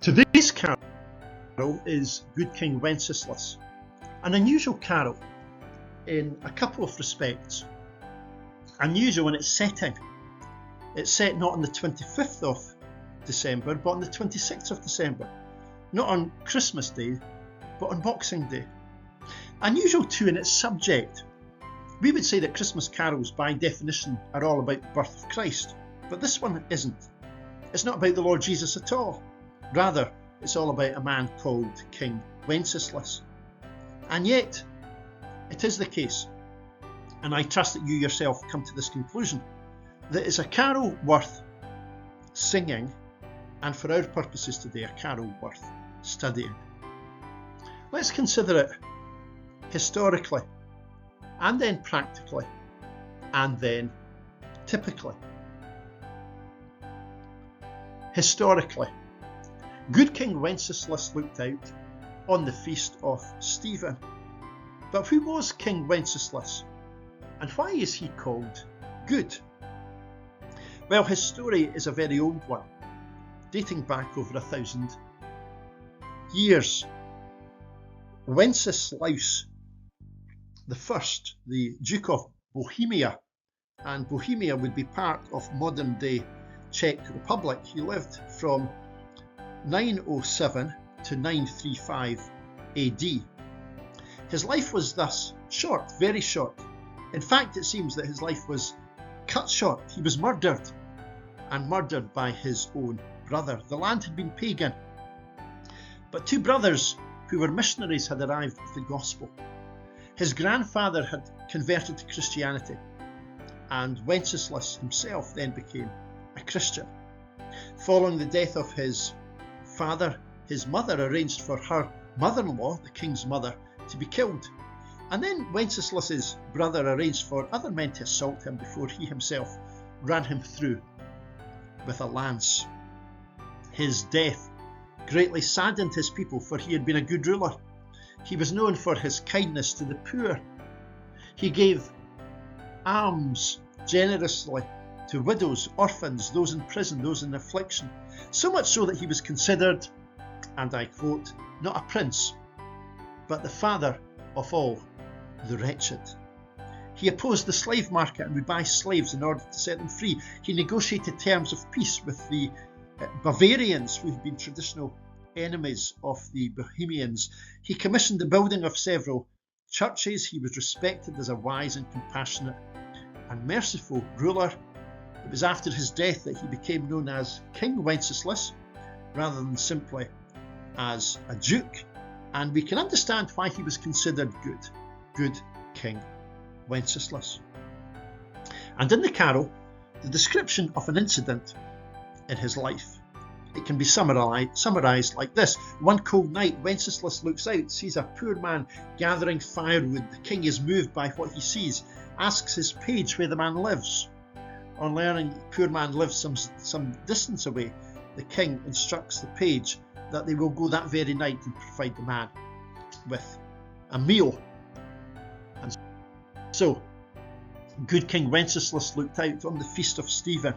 Today's carol is Good King Wenceslas, an unusual carol in a couple of respects. Unusual in its setting. It's set not on the 25th of December, but on the 26th of December. Not on Christmas Day, but on Boxing Day. Unusual too in its subject. We would say that Christmas carols, by definition, are all about the birth of Christ, but this one isn't. It's not about the Lord Jesus at all. Rather, it's all about a man called King Wenceslas. And yet, it is the case, and I trust that you yourself come to this conclusion, that it's a carol worth singing, and for our purposes today, a carol worth studying. Let's consider it historically, and then practically, and then typically. Historically, Good King Wenceslas looked out on the feast of Stephen. But who was King Wenceslas? And why is he called good? Well, his story is a very old one, dating back over 1,000 years. Wenceslas I, the Duke of Bohemia, and Bohemia would be part of modern-day Czech Republic. He lived from 907 to 935 AD. His life was thus short, very short. In fact, it seems that his life was cut short. He was murdered, and murdered by his own brother. The land had been pagan, but two brothers who were missionaries had arrived with the gospel. His grandfather had converted to Christianity, and Wenceslas himself then became a Christian. Following the death of his father, his mother arranged for her mother-in-law, the king's mother, to be killed. And then Wenceslas's brother arranged for other men to assault him before he himself ran him through with a lance. His death greatly saddened his people, for he had been a good ruler. He was known for his kindness to the poor. He gave alms generously to widows, orphans, those in prison, those in affliction, so much so that he was considered, and I quote, not a prince, but the father of all the wretched. He opposed the slave market and would buy slaves in order to set them free. He negotiated terms of peace with the Bavarians, who had been traditional enemies of the Bohemians. He commissioned the building of several churches. He was respected as a wise and compassionate and merciful ruler. It was after his death that he became known as King Wenceslas, rather than simply as a duke, and we can understand why he was considered good King Wenceslas. And in the carol, the description of an incident in his life, it can be summarised like this. One cold night, Wenceslas looks out, sees a poor man gathering firewood. The king is moved by what he sees, asks his page where the man lives. On learning the poor man lives some distance away, the king instructs the page that they will go that very night and provide the man with a meal. And so, good King Wenceslas looked out on the feast of Stephen,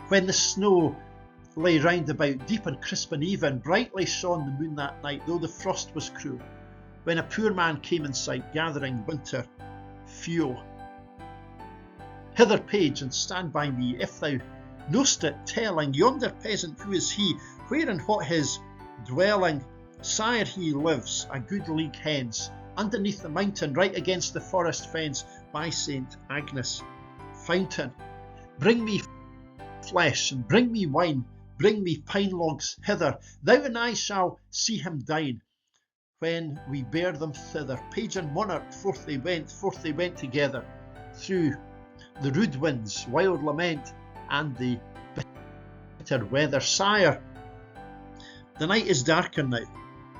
when the snow lay round about, deep and crisp and even. Brightly shone the moon that night, though the frost was cruel, when a poor man came in sight, gathering winter fuel. Hither, page, and stand by me, if thou know'st it, telling yonder peasant who is he, where and what his dwelling. Sire, he lives a good league hence, underneath the mountain, right against the forest fence, by St. Agnes' fountain. Bring me flesh, and bring me wine, bring me pine logs hither. Thou and I shall see him dine, when we bear them thither. Page and monarch, forth they went together, through the rude winds, wild lament, and the bitter weather. Sire, the night is darker now,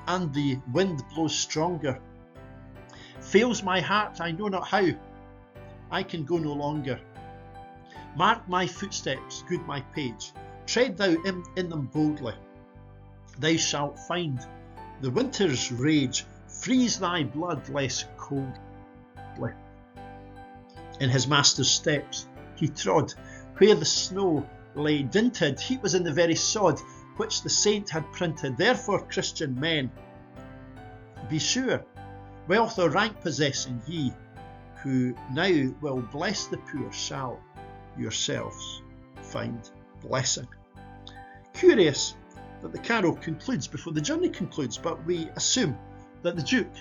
and the wind blows stronger. Fails my heart, I know not how, I can go no longer. Mark my footsteps, good my page, tread thou in them boldly. Thou shalt find the winter's rage, freeze thy blood less coldly. In his master's steps he trod, where the snow lay dinted, heat was in the very sod. which the saint had printed. Therefore, Christian men, be sure, wealth or rank possessing ye, who now will bless the poor, shall yourselves find blessing. Curious that the carol concludes before the journey concludes, but we assume that the Duke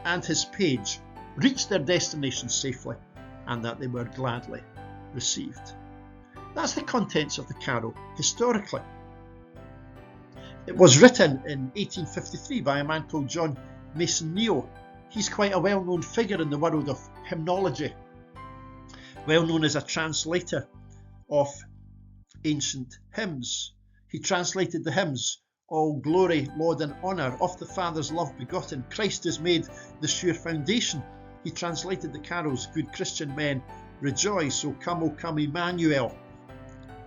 and his page reached their destination safely and that they were gladly received. That's the contents of the carol historically. It was written in 1853 by a man called John Mason Neale. He's quite a well-known figure in the world of hymnology, well known as a translator of ancient hymns. He translated the hymns, all glory, laud and honour, of the Father's love begotten, Christ is made the sure foundation. He translated the carols, Good Christian Men, rejoice, O come, Emmanuel.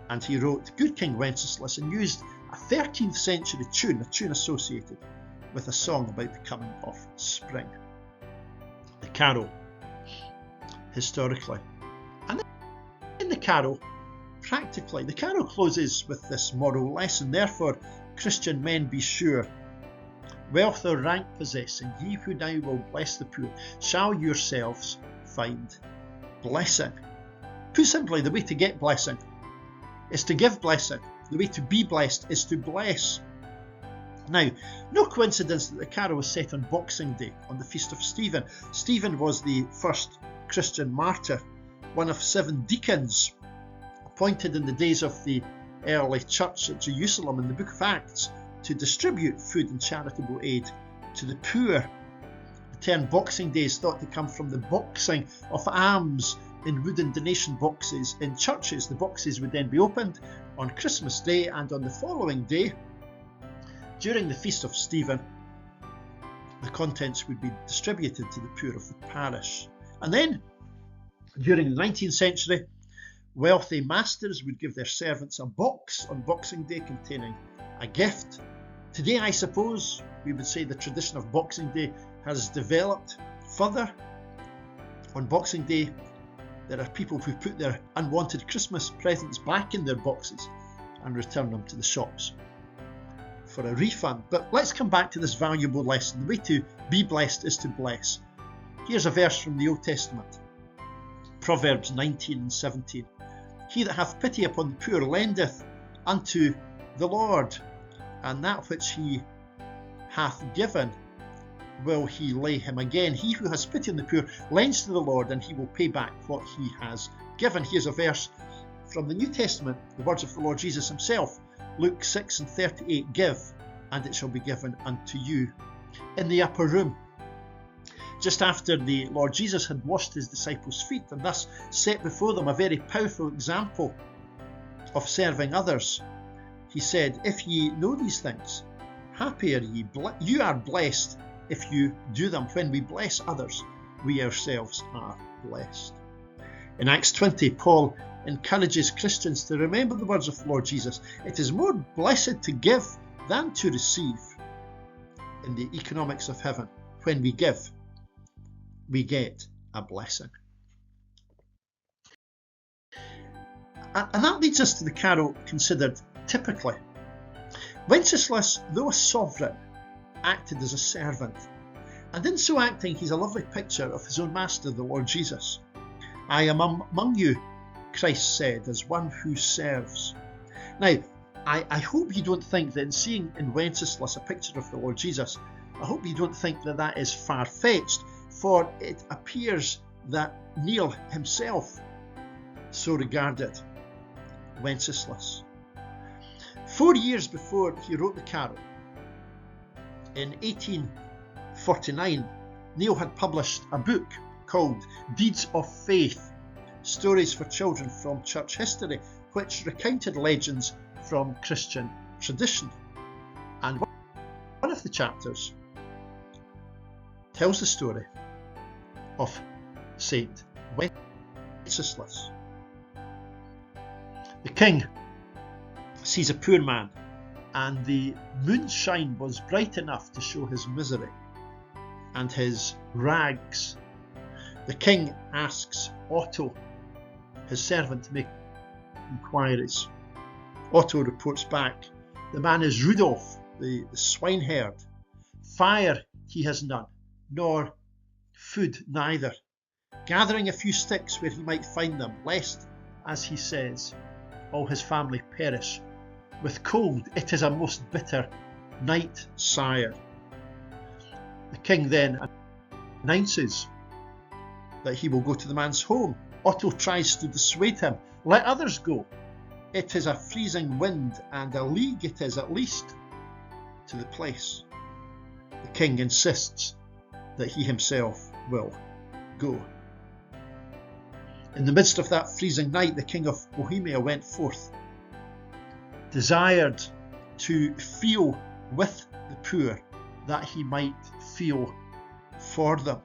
And he wrote Good King Wenceslas and used a 13th century tune, a tune associated with a song about the coming of spring. The carol, historically. And in the carol, practically, the carol closes with this moral lesson. Therefore, Christian men, be sure, wealth or rank possessing, ye who now will bless the poor, shall yourselves find blessing. Put simply, the way to get blessing is to give blessing. The way to be blessed is to bless. Now, no coincidence that the carol was set on Boxing Day, on the feast of Stephen. Stephen was the first Christian martyr, one of 7 deacons appointed in the days of the early church at Jerusalem in the book of Acts to distribute food and charitable aid to the poor. The term Boxing Day is thought to come from the boxing of alms in wooden donation boxes in churches. The boxes would then be opened on Christmas Day, and on the following day, during the feast of Stephen, the contents would be distributed to the poor of the parish. And then, during the 19th century, wealthy masters would give their servants a box on Boxing Day containing a gift. Today, I suppose, we would say the tradition of Boxing Day has developed further. On Boxing Day, there are people who put their unwanted Christmas presents back in their boxes and return them to the shops for a refund. But let's come back to this valuable lesson. The way to be blessed is to bless. Here's a verse from the Old Testament, Proverbs 19 and 17. He that hath pity upon the poor lendeth unto the Lord, and that which he hath given will he lay him again. He who has pity on the poor lends to the Lord, and he will pay back what he has given. Here's a verse from the New Testament, the words of the Lord Jesus himself, Luke 6 and 38, give, and it shall be given unto you. In the upper room, just after the Lord Jesus had washed his disciples' feet and thus set before them a very powerful example of serving others, he said, if ye know these things, happy are ye, you are blessed if you do them. When we bless others, we ourselves are blessed. In Acts 20, Paul encourages Christians to remember the words of the Lord Jesus. It is more blessed to give than to receive. In the economics of heaven, when we give, we get a blessing. And that leads us to the carol considered typically. Wenceslas, though a sovereign, acted as a servant, and in so acting he's a lovely picture of his own master, the Lord Jesus. I am among you, Christ said, as one who serves. Now, I hope you don't think that in seeing in Wenceslas a picture of the Lord Jesus, I hope you don't think that that is far-fetched, for it appears that Neale himself so regarded Wenceslas. 4 years before he wrote the carol, in 1849, Neale had published a book called Deeds of Faith, Stories for Children from Church History, which recounted legends from Christian tradition. And one of the chapters tells the story of Saint Wenceslas. The king sees a poor man, and the moonshine was bright enough to show his misery and his rags. The king asks Otto, his servant, to make inquiries. Otto reports back The man is Rudolph, the swineherd. Fire he has none, nor food neither, gathering a few sticks where he might find them, lest, as he says, all his family perish. With cold it is a most bitter night, sire. The king then announces that he will go to the man's home. Otto tries to dissuade him. Let others go. It is a freezing wind, and a league it is at least to the place. The king insists that he himself will go. In the midst of that freezing night, the king of Bohemia went forth, desired to feel with the poor, that he might feel for them.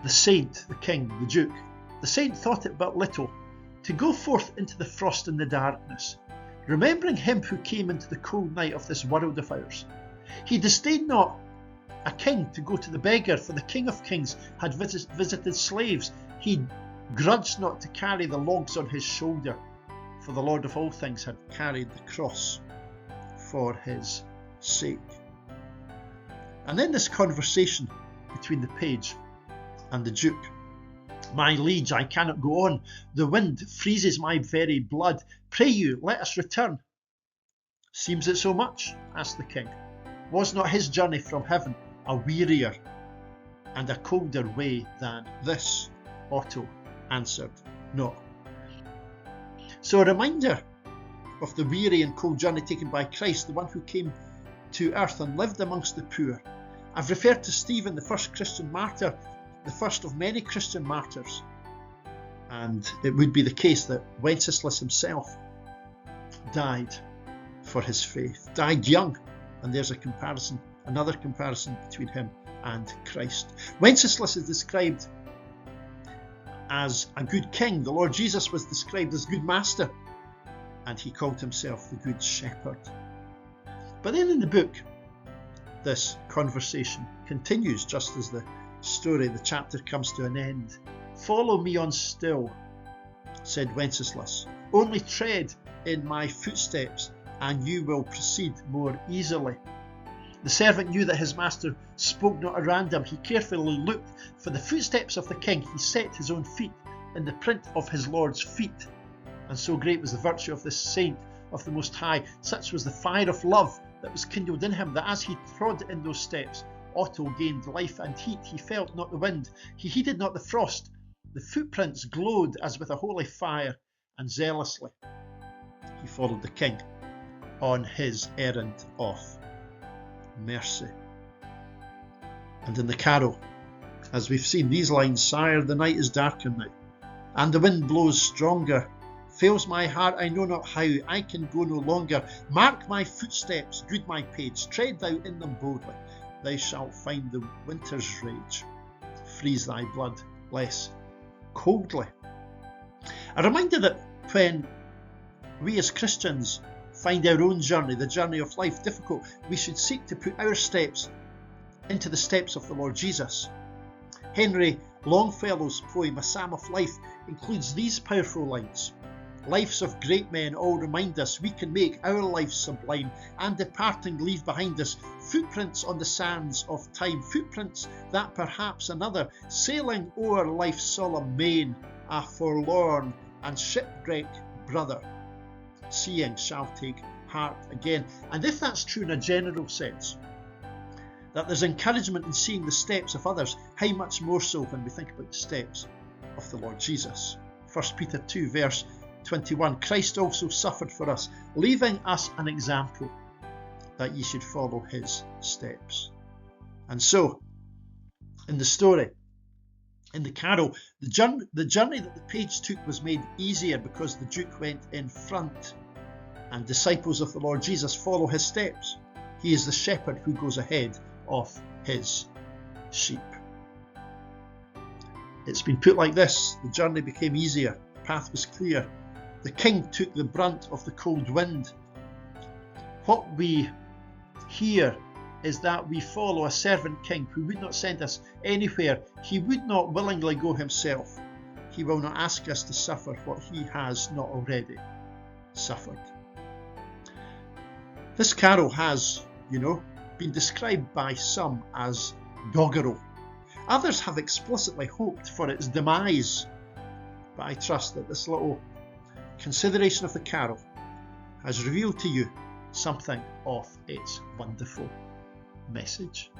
The saint, the king, the duke, the saint thought it but little to go forth into the frost and the darkness, remembering him who came into the cold night of this world of ours. He disdained not a king to go to the beggar, for the King of Kings had visited slaves. He grudged not to carry the logs on his shoulder, for the Lord of all things had carried the cross for his sake. And then this conversation between the page and the duke. My liege, I cannot go on. The wind freezes my very blood. Pray you, let us return. Seems it so much? Asked the king. Was not his journey from heaven a wearier and a colder way than this? Otto answered, no. So a reminder of the weary and cold journey taken by Christ, the one who came to earth and lived amongst the poor. I've referred to Stephen, the first Christian martyr, the first of many Christian martyrs. And it would be the case that Wenceslas himself died for his faith, died young, and there's a comparison, another comparison between him and Christ. Wenceslas is described as a good king. The Lord Jesus was described as good master, and he called himself the good shepherd. But then in the book, this conversation continues just as the story, the chapter comes to an end. Follow me on still, said Wenceslas. Only tread in my footsteps and you will proceed more easily. The servant knew that his master spoke not at random. He carefully looked for the footsteps of the king. He set his own feet in the print of his Lord's feet. And so great was the virtue of this saint of the Most High, such was the fire of love that was kindled in him, that as he trod in those steps, Otto gained life and heat. He felt not the wind, he heeded not the frost. The footprints glowed as with a holy fire, and zealously he followed the king on his errand of mercy. And in the carol, as we've seen these lines, sire, the night is darker now, and the wind blows stronger. Fails my heart, I know not how, I can go no longer. Mark my footsteps, good my page, tread thou in them boldly. Thou shalt find the winter's rage, freeze thy blood less coldly. A reminder that when we as Christians find our own journey, the journey of life, difficult, we should seek to put our steps into the steps of the Lord Jesus. Henry Longfellow's poem, A Psalm of Life, includes these powerful lines. Lives of great men all remind us we can make our life sublime, and departing leave behind us footprints on the sands of time, footprints that perhaps another, sailing o'er life's solemn main, a forlorn and shipwrecked brother, seeing shall take heart again. And if that's true in a general sense, that there's encouragement in seeing the steps of others, how much more so when we think about the steps of the Lord Jesus. 1 Peter 2 verse 21, Christ also suffered for us, leaving us an example that ye should follow his steps. And so, in the story, in the carol, the journey that the page took was made easier because the Duke went in front, and disciples of the Lord Jesus follow his steps. He is the shepherd who goes ahead of his sheep. It's been put like this: the journey became easier, the path was clear, the king took the brunt of the cold wind. What we hear is that we follow a servant king who would not send us anywhere. He would not willingly go himself, he will not ask us to suffer what he has not already suffered. This carol has, been described by some as doggerel. Others have explicitly hoped for its demise, but I trust that this little consideration of the carol has revealed to you something of its wonderful message.